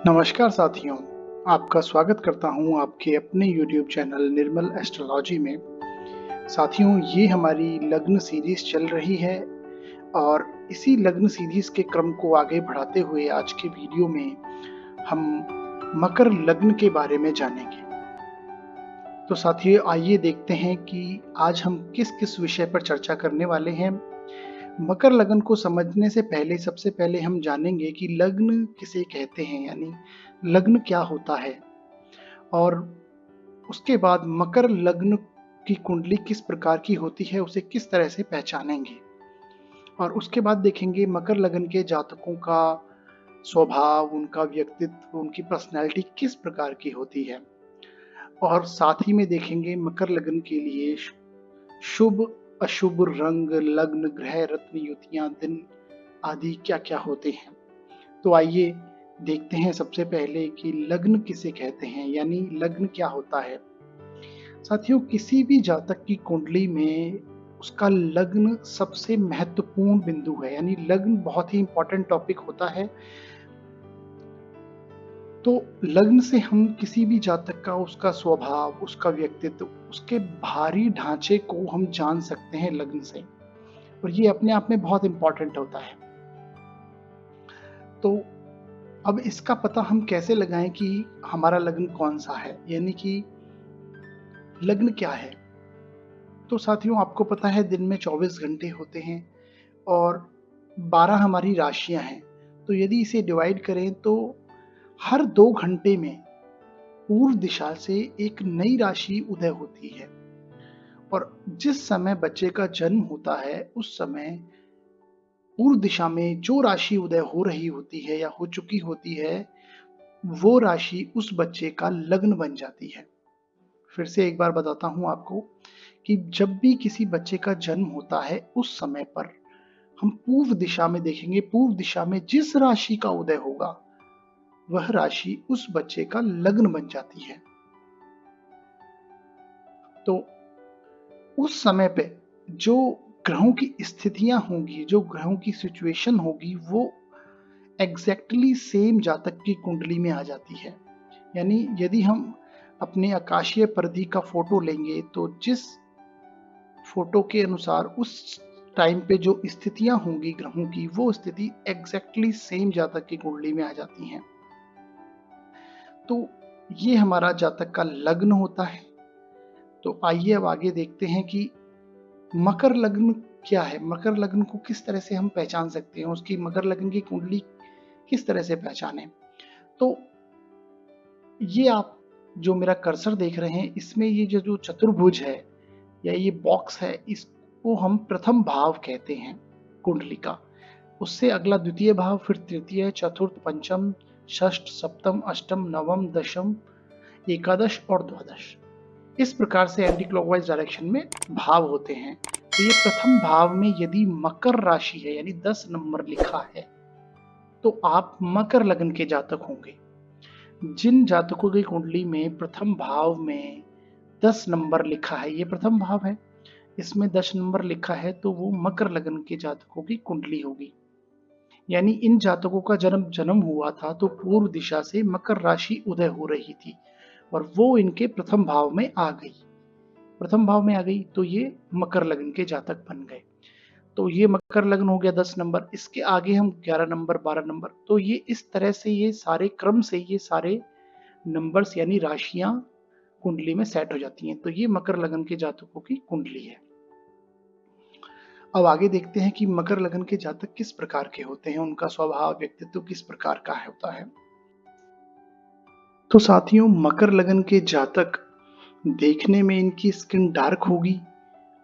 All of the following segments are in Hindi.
नमस्कार साथियों, आपका स्वागत करता हूँ आपके अपने YouTube चैनल निर्मल एस्ट्रोलॉजी में। साथियों, ये हमारी लग्न सीरीज चल रही है और इसी लग्न सीरीज के क्रम को आगे बढ़ाते हुए आज के वीडियो में हम मकर लग्न के बारे में जानेंगे। तो साथियों, आइए देखते हैं कि आज हम किस किस विषय पर चर्चा करने वाले हैं। मकर लग्न को समझने से पहले सबसे पहले हम जानेंगे कि लग्न किसे कहते हैं, यानी लग्न क्या होता है, और उसके बाद मकर लग्न की कुंडली किस प्रकार की होती है, उसे किस तरह से पहचानेंगे, और उसके बाद देखेंगे मकर लग्न के जातकों का स्वभाव, उनका व्यक्तित्व, उनकी पर्सनैलिटी किस प्रकार की होती है, और साथ ही में देखेंगे मकर लग्न के लिए शुभ अशुभ रंग, लग्न, ग्रह, रत्न, युतियां, दिन आदि क्या क्या होते हैं। तो आइए देखते हैं सबसे पहले कि लग्न किसे कहते हैं, यानी लग्न क्या होता है। साथियों, किसी भी जातक की कुंडली में उसका लग्न सबसे महत्वपूर्ण बिंदु है, यानी लग्न बहुत ही इंपॉर्टेंट टॉपिक होता है। तो लग्न से हम किसी भी जातक का, उसका स्वभाव, उसका व्यक्तित्व, उसके भारी ढांचे को हम जान सकते हैं लग्न से, और ये अपने आप में बहुत इंपॉर्टेंट होता है। तो अब इसका पता हम कैसे लगाएं कि हमारा लग्न कौन सा है, यानी कि लग्न क्या है। तो साथियों, आपको पता है दिन में 24 घंटे होते हैं और 12 हमारी राशियां हैं। तो यदि इसे डिवाइड करें तो हर 2 घंटे में पूर्व दिशा से एक नई राशि उदय होती है, और जिस समय बच्चे का जन्म होता है उस समय पूर्व दिशा में जो राशि उदय हो रही होती है या हो चुकी होती है, वो राशि उस बच्चे का लग्न बन जाती है। फिर से एक बार बताता हूं आपको कि जब भी किसी बच्चे का जन्म होता है उस समय पर हम पूर्व दिशा में देखेंगे, पूर्व दिशा में जिस राशि का उदय होगा वह राशि उस बच्चे का लग्न बन जाती है। तो उस समय पे जो ग्रहों की स्थितियां होंगी, जो ग्रहों की सिचुएशन होगी, वो एग्जैक्टली सेम जातक की कुंडली में आ जाती है। यानी यदि हम अपने आकाशीय परिधि का फोटो लेंगे तो जिस फोटो के अनुसार उस टाइम पे जो स्थितियां होंगी ग्रहों की, वो स्थिति एग्जैक्टली सेम जातक की कुंडली में आ जाती हैं। तो ये हमारा जातक का लग्न होता है। तो आइए अब आगे देखते हैं कि मकर लग्न क्या है, मकर लग्न को किस तरह से हम पहचान सकते हैं, उसकी मकर लग्न की कुंडली किस तरह से पहचानें। तो ये आप जो मेरा कर्सर देख रहे हैं, इसमें ये जो चतुर्भुज है या ये बॉक्स है, इसको हम प्रथम भाव कहते हैं कुंडली का। उससे अगला द्वितीय भाव, फिर तृतीय, चतुर्थ, पंचम, षष्ठ, सप्तम, अष्टम, नवम, दशम, एकादश और द्वादश। इस प्रकार से एंटी क्लॉकवाइज डायरेक्शन में भाव होते हैं। तो ये प्रथम भाव में यदि मकर राशि है, यानी 10 नंबर लिखा है, तो आप मकर लग्न के जातक होंगे। जिन जातकों की कुंडली में प्रथम भाव में 10 नंबर लिखा है, ये प्रथम भाव है, इसमें 10 नंबर लिखा है, तो वो मकर लग्न के जातकों की कुंडली होगी। यानी इन जातकों का जन्म हुआ था तो पूर्व दिशा से मकर राशि उदय हो रही थी और वो इनके प्रथम भाव में आ गई। प्रथम भाव में आ गई तो ये मकर लग्न के जातक बन गए। तो ये मकर लग्न हो गया 10 नंबर। इसके आगे हम 11 नंबर, 12 नंबर, तो ये इस तरह से ये सारे क्रम से ये सारे नंबर्स यानी राशियां कुंडली में सेट हो जाती हैं। तो ये मकर लग्न के जातकों की कुंडली है। अब आगे देखते हैं कि मकर लग्न के जातक किस प्रकार के होते हैं, उनका स्वभाव, व्यक्तित्व किस प्रकार का होता है। तो साथियों, मकर लग्न के जातक देखने में इनकी स्किन डार्क होगी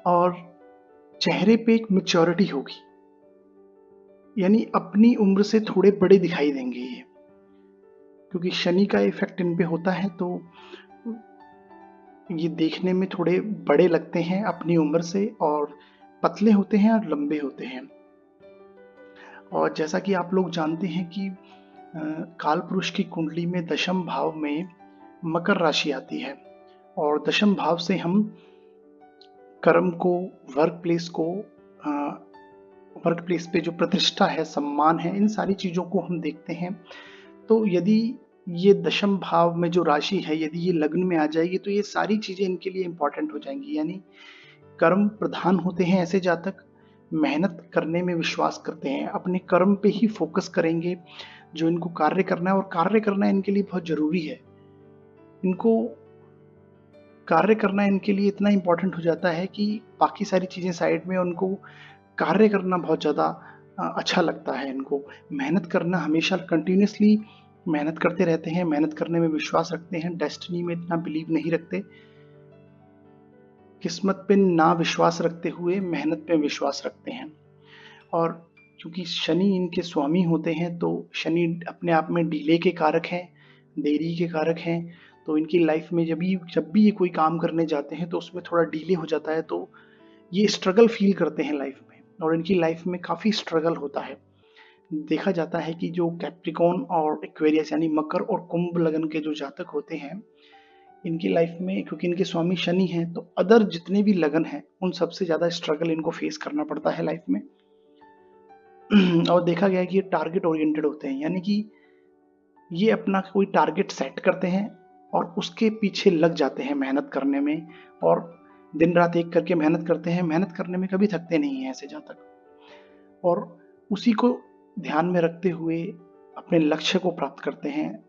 और चेहरे पे एक मैच्योरिटी होगी, यानी अपनी उम्र से थोड़े बड़े दिखाई देंगे ये, क्योंकि शनि का इफेक्ट इन पे होता है। तो ये देखने में थोड़े बड़े लगते हैं अपनी उम्र से, और पतले होते हैं और लंबे होते हैं। और जैसा कि आप लोग जानते हैं कि काल पुरुष की कुंडली में दशम भाव में मकर राशि आती है, और दशम भाव से हम कर्म को, वर्क प्लेस को, वर्क प्लेस पे जो प्रतिष्ठा है, सम्मान है, इन सारी चीज़ों को हम देखते हैं। तो यदि ये दशम भाव में जो राशि है यदि ये लग्न में आ जाएगी तो ये सारी चीज़ें इनके लिए इम्पोर्टेंट हो जाएंगी। यानी कर्म प्रधान होते हैं ऐसे जातक, मेहनत करने में विश्वास करते हैं, अपने कर्म पे ही फोकस करेंगे, जो इनको कार्य करना है, और कार्य करना इनके लिए बहुत ज़रूरी है। इनको कार्य करना इनके लिए इतना इम्पोर्टेंट हो जाता है कि बाकी सारी चीज़ें साइड में, उनको कार्य करना बहुत ज़्यादा अच्छा लगता है इनको। मेहनत करना हमेशा कंटिन्यूअसली मेहनत करते रहते हैं, मेहनत करने में विश्वास रखते हैं, डेस्टिनी में इतना बिलीव नहीं रखते। किस्मत पे ना विश्वास रखते हुए मेहनत पे विश्वास रखते हैं। और क्योंकि शनि इनके स्वामी होते हैं तो शनि अपने आप में डिले के कारक हैं, देरी के कारक हैं। तो इनकी लाइफ में जब भी ये कोई काम करने जाते हैं तो उसमें थोड़ा डिले हो जाता है, तो ये स्ट्रगल फील करते हैं लाइफ में, और इनकी लाइफ में काफ़ी स्ट्रगल होता है। देखा जाता है कि जो कैप्रिकॉर्न और एक्वेरियस यानी मकर और कुंभ लगन के जो जातक होते हैं, इनकी लाइफ में क्योंकि इनके स्वामी शनि हैं तो अदर जितने भी लगन हैं उन सबसे ज़्यादा स्ट्रगल इनको फेस करना पड़ता है लाइफ में। और देखा गया है कि ये टारगेट ओरिएंटेड होते हैं, यानी कि ये अपना कोई टारगेट सेट करते हैं और उसके पीछे लग जाते हैं मेहनत करने में, और दिन रात एक करके मेहनत करते हैं, मेहनत करने में कभी थकते नहीं हैं ऐसे जातक, और उसी को ध्यान में रखते हुए अपने लक्ष्य को प्राप्त करते हैं,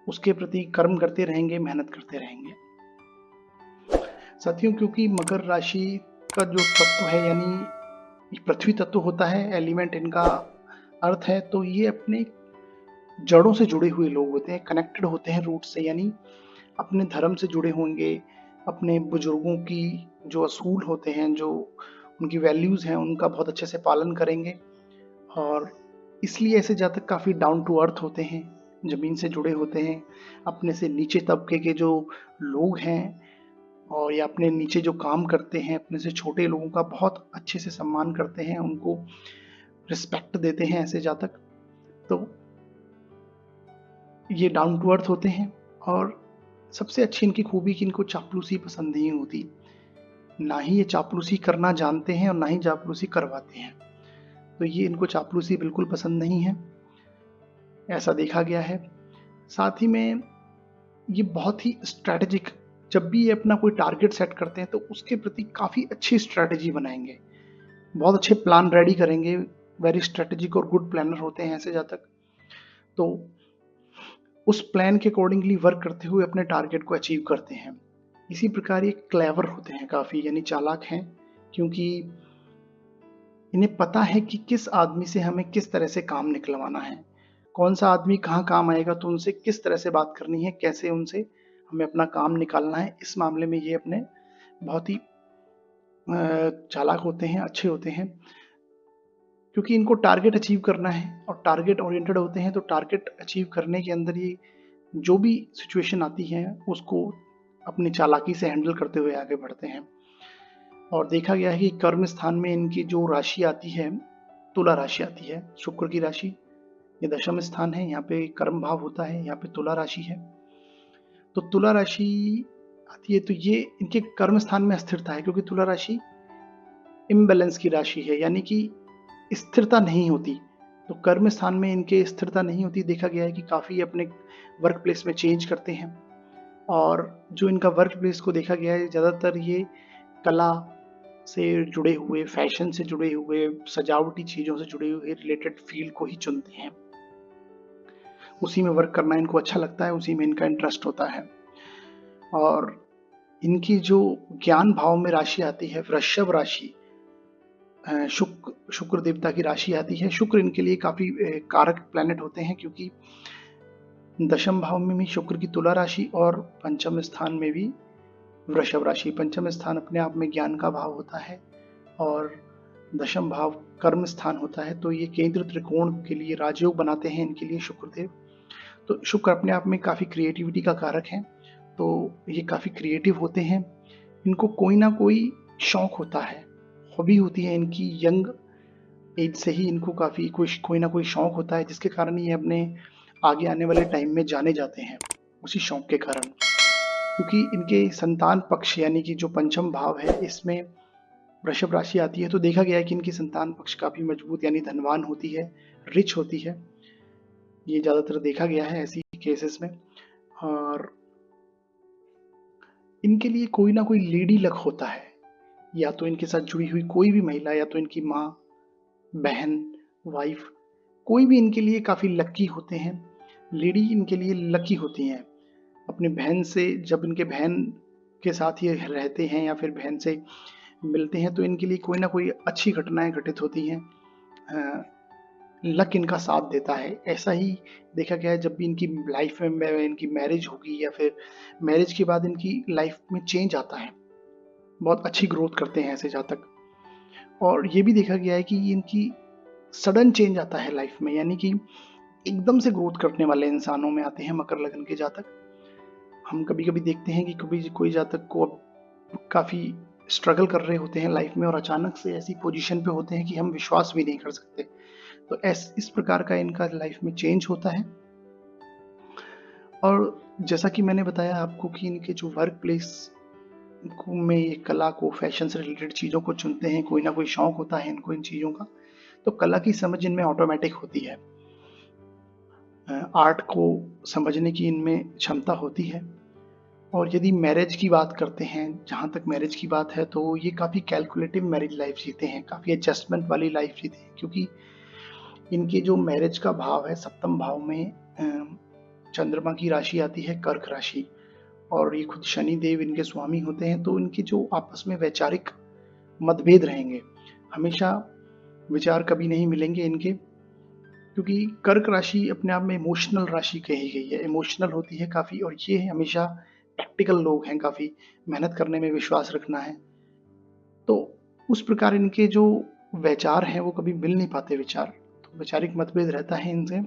उसके प्रति कर्म करते रहेंगे, मेहनत करते रहेंगे। साथियों, क्योंकि मकर राशि का जो तत्व है यानी पृथ्वी तत्व होता है, एलिमेंट इनका अर्थ है, तो ये अपने जड़ों से जुड़े हुए लोग होते हैं, कनेक्टेड होते हैं रूट से, यानी अपने धर्म से जुड़े होंगे, अपने बुजुर्गों की जो असूल होते हैं, जो उनकी वैल्यूज़ हैं, उनका बहुत अच्छे से पालन करेंगे। और इसलिए ऐसे जातक काफ़ी डाउन टू अर्थ होते हैं, ज़मीन से जुड़े होते हैं, अपने से नीचे तबके के जो लोग हैं और या अपने नीचे जो काम करते हैं, अपने से छोटे लोगों का बहुत अच्छे से सम्मान करते हैं, उनको रिस्पेक्ट देते हैं ऐसे जातक। तो ये डाउन टू अर्थ होते हैं, और सबसे अच्छी इनकी खूबी कि इनको चापलूसी पसंद नहीं होती। ना ही ये चापलूसी करना जानते हैं और ना ही चापलूसी करवाते हैं। तो ये इनको चापलूसी बिल्कुल पसंद नहीं है, ऐसा देखा गया है। साथ ही में ये बहुत ही स्ट्रैटेजिक, जब भी ये अपना कोई टारगेट सेट करते हैं तो उसके प्रति काफ़ी अच्छी स्ट्रैटेजी बनाएंगे, बहुत अच्छे प्लान रेडी करेंगे, वेरी स्ट्रैटेजिक और गुड प्लानर होते हैं ऐसे जातक। तो उस प्लान के अकॉर्डिंगली वर्क करते हुए अपने टारगेट को अचीव करते हैं। इसी प्रकार ये क्लेवर होते हैं काफ़ी, यानी चालाक हैं, क्योंकि इन्हें पता है कि किस आदमी से हमें किस तरह से काम निकलवाना है, कौन सा आदमी कहाँ काम आएगा, तो उनसे किस तरह से बात करनी है, कैसे उनसे हमें अपना काम निकालना है। इस मामले में ये अपने बहुत ही चालाक होते हैं, अच्छे होते हैं, क्योंकि इनको टारगेट अचीव करना है और टारगेट ओरिएंटेड होते हैं। तो टारगेट अचीव करने के अंदर ये जो भी सिचुएशन आती है उसको अपनी चालाकी से हैंडल करते हुए आगे बढ़ते हैं। और देखा गया है कि कर्म स्थान में इनकी जो राशि आती है, तुला राशि आती है, शुक्र की राशि। ये दशम स्थान है, यहाँ पे कर्म भाव होता है, यहाँ पे तुला राशि है। तो तुला राशि आती है तो ये इनके कर्म स्थान में अस्थिरता है, क्योंकि तुला राशि इम्बैलेंस की राशि है, यानी कि स्थिरता नहीं होती। तो कर्म स्थान में इनके स्थिरता नहीं होती। देखा गया है कि काफ़ी अपने वर्क प्लेस में चेंज करते हैं, और जो इनका वर्क प्लेस को देखा गया है ज़्यादातर ये कला से जुड़े हुए, फैशन से जुड़े हुए, सजावटी चीज़ों से जुड़े हुए रिलेटेड फील्ड को ही चुनते हैं। उसी में वर्क करना इनको अच्छा लगता है, उसी में इनका इंटरेस्ट होता है। और इनकी जो ज्ञान भाव में राशि आती है, वृषभ राशि, शुक्र देवता की राशि आती है। शुक्र इनके लिए काफ़ी कारक प्लैनेट होते हैं, क्योंकि दशम भाव में भी शुक्र की तुला राशि और पंचम स्थान में भी वृषभ राशि। पंचम स्थान अपने आप में ज्ञान का भाव होता है और दशम भाव कर्म स्थान होता है। तो ये केंद्र त्रिकोण के लिए राजयोग बनाते हैं इनके लिए शुक्रदेव। तो शुक्र अपने आप में काफ़ी क्रिएटिविटी का कारक है, तो ये काफ़ी क्रिएटिव होते हैं। इनको कोई ना कोई शौक होता है, हॉबी होती है इनकी। यंग एज से ही इनको काफ़ी कोई ना कोई शौक होता है, जिसके कारण ये अपने आगे आने वाले टाइम में जाने जाते हैं उसी शौक के कारण। क्योंकि इनके संतान पक्ष यानी कि जो पंचम भाव है इसमें वृषभ राशि आती है, तो देखा गया है कि इनकी संतान पक्ष काफ़ी मजबूत यानी धनवान होती है, रिच होती है। ये ज़्यादातर देखा गया है ऐसी केसेस में। और इनके लिए कोई ना कोई लेडी लक होता है, या तो इनके साथ जुड़ी हुई कोई भी महिला, या तो इनकी माँ, बहन, वाइफ, कोई भी इनके लिए काफ़ी लकी होते हैं। लेडी इनके लिए लकी होती हैं। अपनी बहन से जब इनके बहन के साथ ये रहते हैं या फिर बहन से मिलते हैं तो इनके लिए कोई ना कोई अच्छी घटनाएं घटित होती हैं। लक इनका साथ देता है। ऐसा ही देखा गया है, जब भी इनकी लाइफ में इनकी मैरिज होगी या फिर मैरिज के बाद इनकी लाइफ में चेंज आता है, बहुत अच्छी ग्रोथ करते हैं ऐसे जातक। और ये भी देखा गया है कि इनकी सडन चेंज आता है लाइफ में, यानी कि एकदम से ग्रोथ करने वाले इंसानों में आते हैं मकर लगन के जातक। हम कभी-कभी देखते हैं कि कभी कोई जातक को अब काफ़ी स्ट्रगल कर रहे होते हैं लाइफ में और अचानक से ऐसी पोजीशन पे होते हैं कि हम विश्वास भी नहीं कर सकते। तो इस प्रकार का इनका लाइफ में चेंज होता है। और जैसा कि मैंने बताया आपको कि इनके जो वर्क प्लेस में ये कला को, फैशन से रिलेटेड चीज़ों को चुनते हैं, कोई ना कोई शौक होता है इनको इन चीज़ों का, तो कला की समझ इनमें ऑटोमेटिक होती है। आर्ट को समझने की इनमें क्षमता होती है। और यदि मैरिज की बात करते हैं, जहाँ तक मैरिज की बात है, तो ये काफ़ी कैलकुलेटिव मैरिज लाइफ जीते हैं, काफ़ी एडजस्टमेंट वाली लाइफ जीते हैं, क्योंकि इनके जो मैरिज का भाव है, सप्तम भाव में चंद्रमा की राशि आती है कर्क राशि, और ये खुद शनि देव इनके स्वामी होते हैं। तो इनके जो आपस में वैचारिक मतभेद रहेंगे, हमेशा विचार कभी नहीं मिलेंगे इनके, क्योंकि कर्क राशि अपने आप में इमोशनल राशि कही गई है, इमोशनल होती है काफ़ी, और ये हमेशा प्रैक्टिकल लोग हैं, काफ़ी मेहनत करने में विश्वास रखना है। तो उस प्रकार इनके जो विचार हैं वो कभी मिल नहीं पाते विचार, तो वैचारिक मतभेद रहता है इनसे।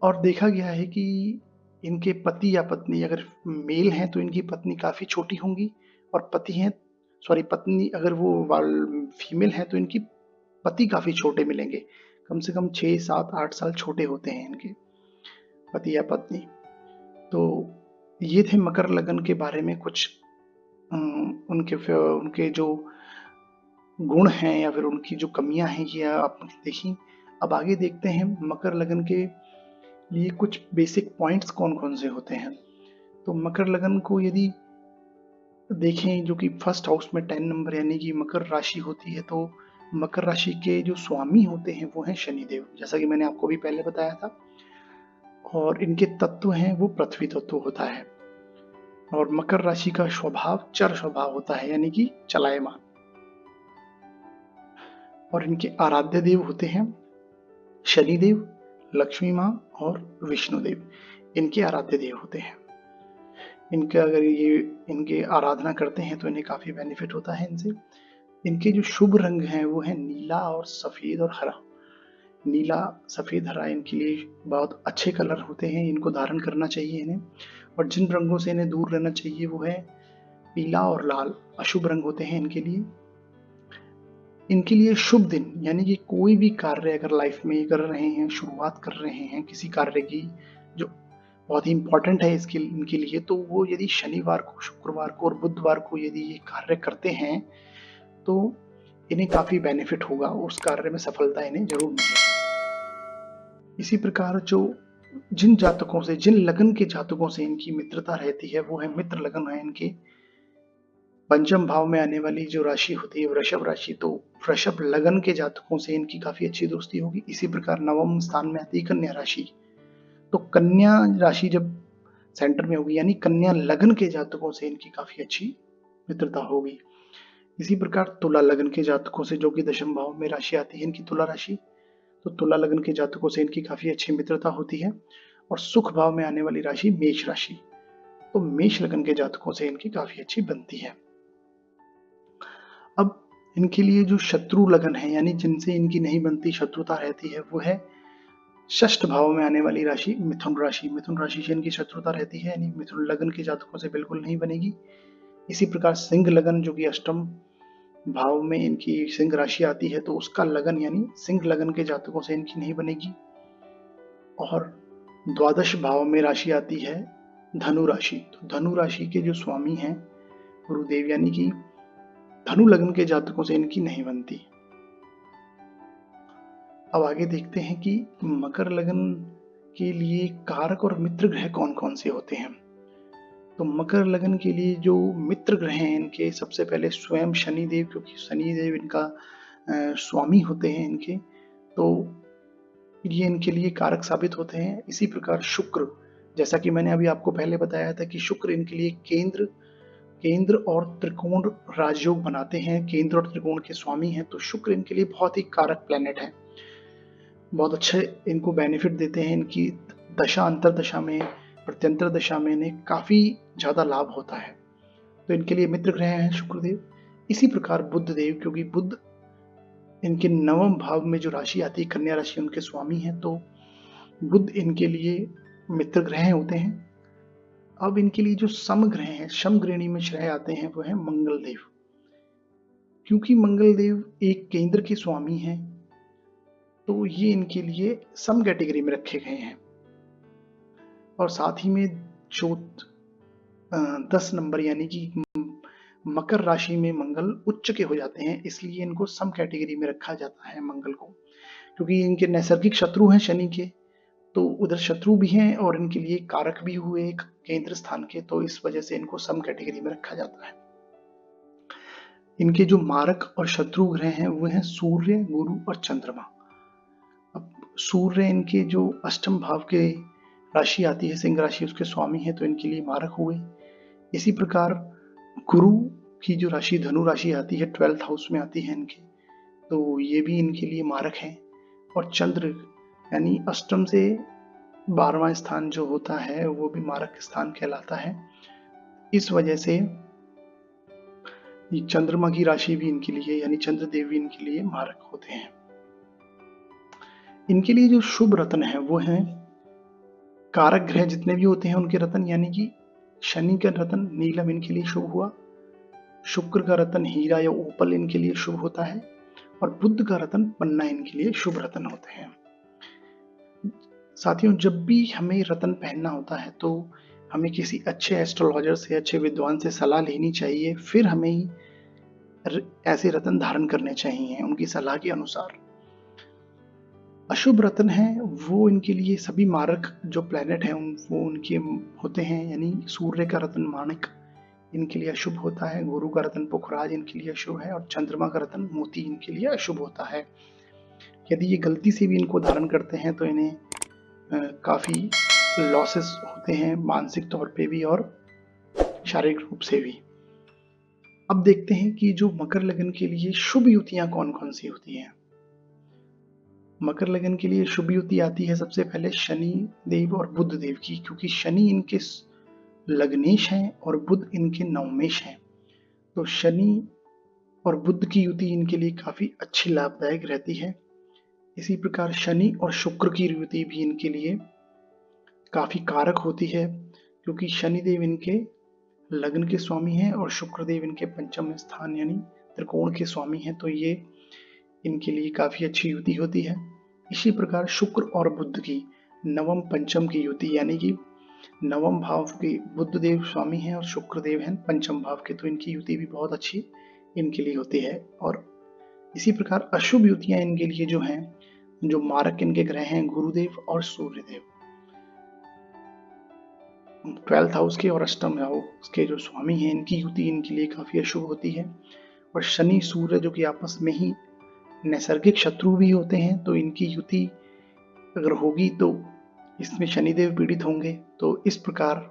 और देखा गया है कि इनके पति या पत्नी अगर मेल हैं तो इनकी पत्नी काफ़ी छोटी होंगी, और पति हैं, सॉरी, पत्नी अगर वो फीमेल है तो इनकी पति काफ़ी छोटे मिलेंगे, कम से कम 6, 7, 8 साल छोटे होते हैं इनके पति या पत्नी। तो ये थे मकर लगन के बारे में कुछ उनके जो गुण हैं या फिर उनकी जो कमियां हैं, ये आपने देखी। अब आगे देखते हैं मकर लगन के लिए कुछ बेसिक पॉइंट्स कौन कौन से होते हैं। तो मकर लगन को यदि देखें, जो कि फर्स्ट हाउस में 10 नंबर यानी कि मकर राशि होती है, तो मकर राशि के जो स्वामी होते हैं वो हैं शनिदेव, जैसा कि मैंने आपको भी पहले बताया था। और इनके तत्व हैं वो पृथ्वी तत्व होता है। और मकर राशि का स्वभाव चर स्वभाव होता है, यानी कि चलायमान। और इनके आराध्य देव होते हैं शनिदेव, लक्ष्मी माँ और विष्णुदेव, इनके आराध्य देव होते हैं। इनके अगर ये इनके आराधना करते हैं तो इन्हें काफ़ी बेनिफिट होता है इनसे। इनके जो शुभ रंग हैं वो है नीला और सफ़ेद और हरा। नीला, सफ़ेद, हरा इनके लिए बहुत अच्छे कलर होते हैं, इनको धारण करना चाहिए इन्हें। और जिन रंगों से इन्हें दूर रहना चाहिए वो है पीला और लाल, अशुभ रंग होते हैं इनके लिए। इनके लिए शुभ दिन, यानी कि कोई भी कार्य अगर लाइफ में कर रहे हैं, शुरुआत कर रहे हैं किसी कार्य की जो बहुत ही इम्पोर्टेंट है इनके लिए, तो वो यदि शनिवार को, शुक्रवार को और बुधवार को यदि ये कार्य करते हैं तो इन्हें काफ़ी बेनिफिट होगा, उस कार्य में सफलता इन्हें जरूर मिलेगी। इसी प्रकार जिन लगन के जातकों से इनकी मित्रता रहती है वो है मित्र लगन है इनके। पंचम भाव में आने वाली जो राशि होती है वृषभ राशि, तो वृषभ लगन के जातकों से इनकी काफी अच्छी दोस्ती होगी। इसी प्रकार नवम स्थान में आती है कन्या राशि, तो कन्या राशि जब सेंटर में होगी, यानी कन्या लगन के जातकों से इनकी काफी अच्छी मित्रता होगी। इसी प्रकार तुला लगन के जातकों से, जो कि दशम भाव में राशि आती है इनकी तुला राशि, तो तुला लगन के जातकों से इनकी काफी अच्छी मित्रता होती है। और सुख भाव में आने वाली राशि मेष राशि, तो मेष लगन के जातकों से इनकी काफी अच्छी बनती है। अब इनके लिए जो शत्रु लगन है, यानी जिनसे इनकी नहीं बनती, शत्रुता रहती है, वो है षष्ठ भाव में आने वाली राशि मिथुन राशि। मिथुन राशि से इनकी शत्रुता रहती है, यानी मिथुन लगन के जातकों से बिल्कुल नहीं बनेगी। इसी प्रकार सिंह लगन, जो कि अष्टम भाव में इनकी सिंह राशि आती है, तो उसका लगन यानी सिंह लगन के जातकों से इनकी नहीं बनेगी। और द्वादश भाव में राशि आती है धनु राशि, तो धनु राशि के जो स्वामी हैं गुरुदेव, यानी कि धनु लगन के जातकों से इनकी नहीं बनती। अब आगे देखते हैं कि मकर लगन के लिए कारक और मित्र ग्रह कौन कौन से होते हैं? तो मकर लगन के लिए जो मित्र ग्रह हैं इनके, सबसे पहले स्वयं शनिदेव, क्योंकि शनिदेव इनका स्वामी होते हैं इनके, तो ये इनके लिए कारक साबित होते हैं। इसी प्रकार शुक्र, जैसा कि मैंने अभी आपको पहले बताया था कि शुक्र इनके लिए केंद्र और त्रिकोण राजयोग बनाते हैं, केंद्र और त्रिकोण के स्वामी हैं, तो शुक्र इनके लिए बहुत ही कारक प्लेनेट है, बहुत अच्छे इनको बेनिफिट देते हैं। इनकी दशा अंतर दशा में, प्रत्यंतर दशा में इन्हें काफी ज्यादा लाभ होता है, तो इनके लिए मित्र ग्रह हैं शुक्रदेव। इसी प्रकार बुध देव, क्योंकि बुध इनके नवम भाव में जो राशि आती है कन्या राशि, उनके स्वामी हैं, तो बुध इनके लिए मित्र ग्रह होते हैं। अब इनके लिए जो समग्रह हैं, समग्रहणी में श्रेय आते हैं, वो है मंगल देव, क्योंकि मंगल देव एक केंद्र के स्वामी हैं, तो ये इनके लिए सम कैटेगरी में रखे गए हैं। और साथ ही में जो 10 नंबर यानी कि मकर राशि में मंगल उच्च के हो जाते हैं, इसलिए इनको सम कैटेगरी में रखा जाता है मंगल को, क्योंकि इनके नैसर्गिक शत्रु हैं शनि के, तो उधर शत्रु भी हैं और इनके लिए कारक भी हुए एक केंद्र स्थान के, तो इस वजह से इनको सम कैटेगरी में रखा जाता है। इनके जो मारक और शत्रु ग्रह हैं वो हैं सूर्य, गुरु और चंद्रमा। अब सूर्य इनके जो अष्टम भाव के राशि आती है सिंह राशि, उसके स्वामी है, तो इनके लिए मारक हुए। इसी प्रकार गुरु की जो राशि धनु राशि आती है 12th हाउस में आती है इनके, तो ये भी इनके लिए मारक है। और चंद्र यानी अष्टम से 12वां स्थान जो होता है वो भी मारक स्थान कहलाता है, इस वजह से चंद्रमा की राशि भी इनके लिए यानी चंद्रदेव भी इनके लिए मारक होते हैं। इनके लिए जो शुभ रत्न है वो है, कारक ग्रह जितने भी होते हैं उनके रत्न, यानी कि शनि का रत्न नीलम इनके लिए शुभ हुआ, शुक्र का रत्न हीरा या ओपल इनके लिए शुभ होता है, और बुध का रत्न पन्ना इनके लिए शुभ रत्न होते हैं। साथियों, जब भी हमें रत्न पहनना होता है तो हमें किसी अच्छे एस्ट्रोलॉजर से, अच्छे विद्वान से सलाह लेनी चाहिए, फिर हमें ऐसे रत्न धारण करने चाहिए उनकी सलाह के अनुसार। अशुभ रत्न है वो इनके लिए सभी मारक जो प्लेनेट हैं वो उनके होते हैं, यानी सूर्य का रत्न माणिक इनके लिए अशुभ होता है, गुरु का रत्न पुखराज इनके लिए अशुभ है, और चंद्रमा का रत्न मोती इनके लिए अशुभ होता है। यदि ये गलती से भी इनको धारण करते हैं तो इन्हें काफी लॉसेस होते हैं, मानसिक तौर पे भी और शारीरिक रूप से भी। अब देखते हैं कि जो मकर लगन के लिए शुभ युतियां कौन कौन सी होती हैं। मकर लगन के लिए शुभ युति आती है सबसे पहले शनि देव और बुध देव की, क्योंकि शनि इनके लग्नेश हैं और बुध इनके नवमेश हैं, तो शनि और बुध की युति इनके लिए काफी अच्छी लाभदायक रहती है। इसी प्रकार शनि और शुक्र की युति भी इनके लिए काफी कारक होती है, क्योंकि शनिदेव इनके लग्न के स्वामी हैं और शुक्रदेव इनके पंचम स्थान यानी त्रिकोण के स्वामी हैं, तो ये इनके लिए काफी अच्छी युति होती है। इसी प्रकार शुक्र और बुध की नवम पंचम की युति, यानी कि नवम भाव के बुध देव स्वामी हैं और शुक्रदेव हैं पंचम भाव के, तो इनकी युति भी बहुत अच्छी इनके लिए होती है। और इसी प्रकार अशुभ युतियां इनके लिए जो हैं, जो मारक इनके ग्रह हैं गुरुदेव और सूर्यदेव, 12th हाउस के और अष्टम हाउस के जो स्वामी हैं, इनकी युति इनके लिए काफी अशुभ होती है। और शनि सूर्य जो कि आपस में ही नैसर्गिक शत्रु भी होते हैं, तो इनकी युति अगर होगी तो इसमें शनिदेव पीड़ित होंगे, तो इस प्रकार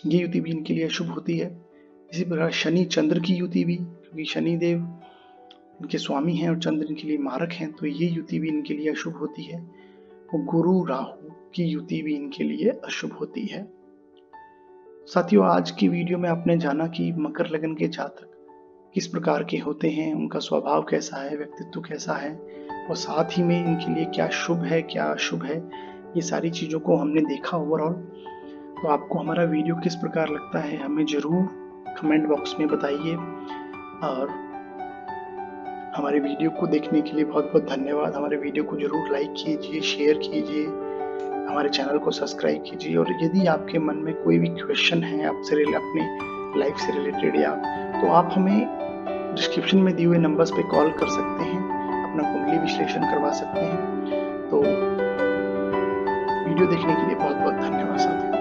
ये युति भी इनके लिए अशुभ होती है। इसी प्रकार शनि चंद्र की युति भी, क्योंकि शनिदेव इनके स्वामी हैं और चंद्र इनके लिए मारक हैं, तो ये युति भी इनके लिए अशुभ होती है। और गुरु राहु की युति भी इनके लिए अशुभ होती है। साथियों, आज की वीडियो में आपने जाना कि मकर लगन के जातक किस प्रकार के होते हैं, उनका स्वभाव कैसा है, व्यक्तित्व कैसा है, और साथ ही में इनके लिए क्या शुभ है क्या अशुभ है, ये सारी चीज़ों को हमने देखा ओवरऑल। तो आपको हमारा वीडियो किस प्रकार लगता है हमें ज़रूर कमेंट बॉक्स में बताइए, और हमारे वीडियो को देखने के लिए बहुत बहुत धन्यवाद। हमारे वीडियो को ज़रूर लाइक कीजिए, शेयर कीजिए, हमारे चैनल को सब्सक्राइब कीजिए, और यदि आपके मन में कोई भी क्वेश्चन है आपसे अपने लाइफ से रिलेटेड या, तो आप हमें डिस्क्रिप्शन में दिए हुए नंबर्स पे कॉल कर सकते हैं, अपना कुंडली विश्लेषण करवा सकते हैं। तो वीडियो देखने के लिए बहुत बहुत धन्यवाद साथियों।